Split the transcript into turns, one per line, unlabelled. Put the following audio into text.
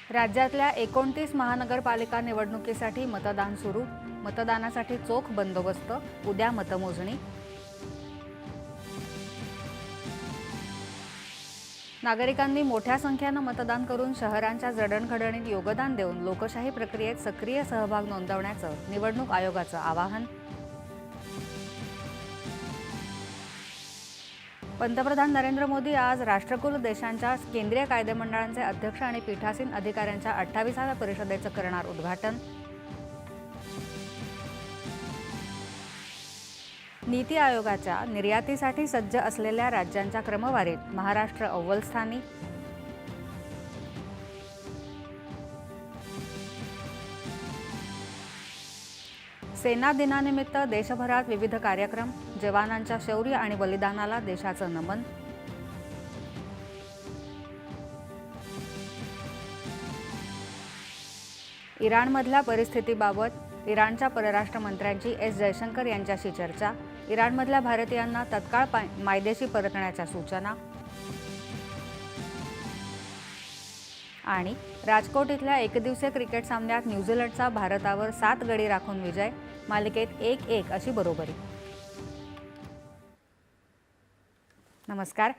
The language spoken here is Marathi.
राज्यातल्या 29 महानगरपालिका निवडणुकीसाठी मतदान सुरू. मतदानासाठी चोख बंदोबस्त. उद्या मतमोजणी. नागरिकांनी मोठ्या संख्येने मतदान करून शहरांच्या जडणघडणीत योगदान देऊन लोकशाही प्रक्रियेत सक्रिय सहभाग नोंदवण्याचं निवडणूक आयोगाचं आवाहन. पंतप्रधान नरेंद्र मोदी आज राष्ट्रकुल देशांच्या केंद्रीय कायदेमंडळांचे अध्यक्ष आणि पीठासीन अधिकाऱ्यांच्या 28व्या परिषदेचं करणार उद्घाटन. नीती आयोगाच्या निर्यातीसाठी सज्ज असलेल्या राज्यांच्या क्रमवारीत महाराष्ट्र अव्वल स्थानी. सेना दिनानिमित्त देशभरात विविध कार्यक्रम. जवानांच्या शौर्य आणि बलिदानाला देशाचं नमन. इराणमधल्या परिस्थितीबाबत इराणच्या परराष्ट्र मंत्र्यांची एस जयशंकर यांच्याशी चर्चा. इराणमधल्या भारतीयांना तत्काळ मायदेशी परतण्याच्या सूचना. आणि राजकोट इथल्या एकदिवसीय क्रिकेट सामन्यात न्यूझीलंडचा भारतावर 7 गडी राखून विजय. मालिकेत 1-1 अशी बरोबरी. नमस्कार.